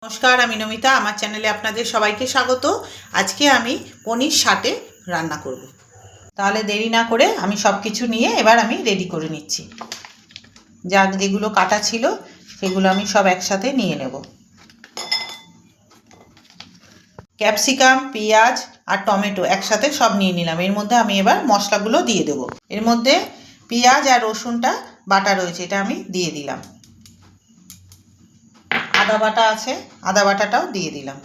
নমস্কার, আমি নমিতা। আমার চ্যানেলে আপনাদের সবাইকে স্বাগত। আজকে আমি পনির শাটে রান্না করব। তাহলে দেরি না করে আমি সব কিছু নিয়ে এবার আমি রেডি করে নিচ্ছি। যেগুলো কাটা ছিল সেগুলো আমি সব একসাথে নিয়ে নেব। ক্যাপসিকাম, পেঁয়াজ আর টমেটো একসাথে সব নিয়ে নিলাম। এর মধ্যে আমি এবার মশলাগুলো দিয়ে দেব। এর মধ্যে পেঁয়াজ আর রসুনটা বাটা রয়েছে, এটা আমি দিয়ে দিলাম। আদা বাটা আছে, আদা বাটাটাও দিয়ে দিলাম।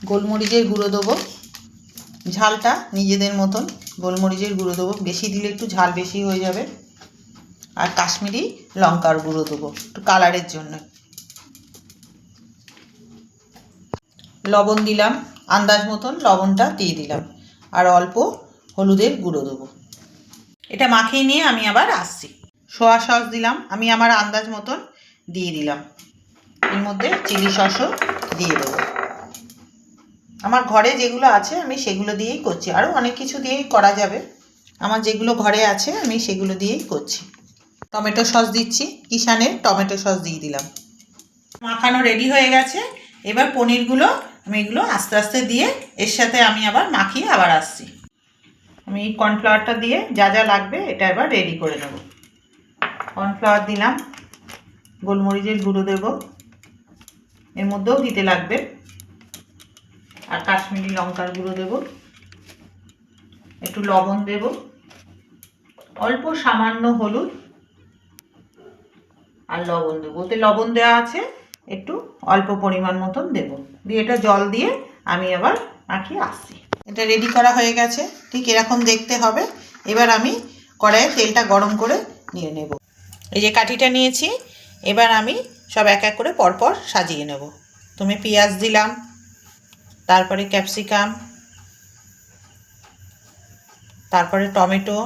গোলমরিচের গুঁড়ো দেবো, ঝালটা নিজেদের মতন গোলমরিচের গুঁড়ো দেবো, বেশি দিলে একটু ঝাল বেশি হয়ে যাবে। আর কাশ্মীরি লঙ্কার গুঁড়ো দেবো একটু কালারের জন্য। লবণ দিলাম, আন্দাজ মতন লবণটা দিয়ে দিলাম। আর অল্প হলুদের গুঁড়ো দেবো। এটা মাখিয়ে নিয়ে আমি আবার আসছি। সোয়া সস দিলাম, আমি আমার আন্দাজ মতন দিয়ে দিলাম। এর মধ্যে চিলি সসও দিয়ে দেবো। আমার ঘরে যেগুলো আছে আমি সেগুলো দিয়েই করছি, আরও অনেক কিছু দিয়েই করা যাবে। আমার যেগুলো ঘরে আছে আমি সেগুলো দিয়েই করছি। টমেটো সস দিচ্ছি, কিষানের টমেটো সস দিয়ে দিলাম। মাখানো রেডি হয়ে গেছে। এবার পনিরগুলো আমি এগুলো আস্তে আস্তে দিয়ে এর সাথে আমি আবার মাখিয়ে আবার আসছি। আমি এই কর্নফ্লাওয়ারটা দিয়ে যা যা লাগবে এটা এবার রেডি করে নেব। কর্নফ্লাওয়ার দিলাম, গোলমরিচের গুঁড়ো দেব, এর মধ্যেও দিতে লাগবে। আর কাশ্মীরি লঙ্কার গুঁড়ো দেব, একটু লবণ দেব, অল্প সামান্য হলুদ আর লবণ দেবো। ওতে লবণ দেওয়া আছে, একটু অল্প পরিমাণ মতন দেব। দিয়ে এটা জল দিয়ে আমি আবার মাখিয়ে আসছি। এটা রেডি করা হয়ে গেছে, ঠিক এরকম দেখতে হবে। এবার আমি কড়াইয়ে তেলটা গরম করে নিয়ে নেব। এই যে কাঠিটা নিয়েছি, এবার আমি সব এক এক করে পরপর সাজিয়ে নেব। তুমি পেঁয়াজ দিলাম, তারপরে ক্যাপসিকাম, তারপরে টমেটো,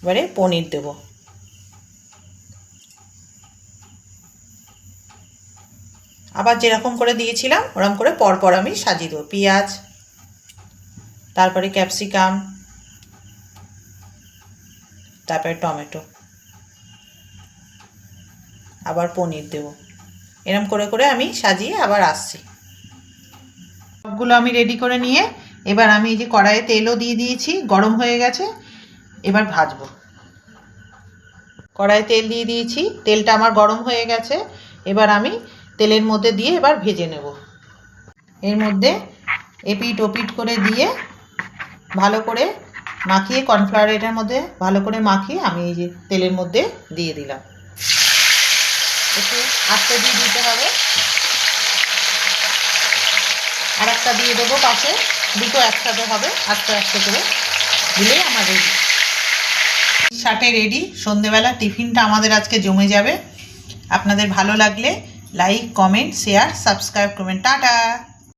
এবারে পনির দেব। আবার যেরকম করে দিয়েছিলাম ওরকম করে পরপর আমি সাজিয়ে দেবো। পেঁয়াজ, তারপরে ক্যাপসিকাম, তারপরে টমেটো, আবার পনির দেব। এরকম করে করে আমি সাজিয়ে আবার আসছি। সবগুলো আমি রেডি করে নিয়ে এবার আমি এই যে কড়াইয়ে তেলও দিয়ে দিয়েছি, গরম হয়ে গেছে। এবার ভাজবো। কড়াইয়ে তেল দিয়ে দিয়েছি, তেলটা আমার গরম হয়ে গেছে। এবার আমি তেলের মধ্যে দিয়ে এবার ভেজে নেব। এর মধ্যে এপিট ওপিট করে দিয়ে ভালো করে মাখিয়ে, কর্নফ্লাওয়ার এটার মধ্যে ভালো করে মাখিয়ে আমি এই যে তেলের মধ্যে দিয়ে দিলাম। একটু আস্তে দিয়ে দিতে হবে। আর একটা দিয়ে দেবো পাশে, দুটো একসাথে হবে, আস্তে আস্তে করে দিলেই আমার রেডি। শাটে রেডি। সন্ধেবেলা টিফিনটা আমাদের আজকে জমে যাবে। আপনাদের ভালো লাগলে লাইক, কমেন্ট, শেয়ার, সাবস্ক্রাইব করবেন। টাটা।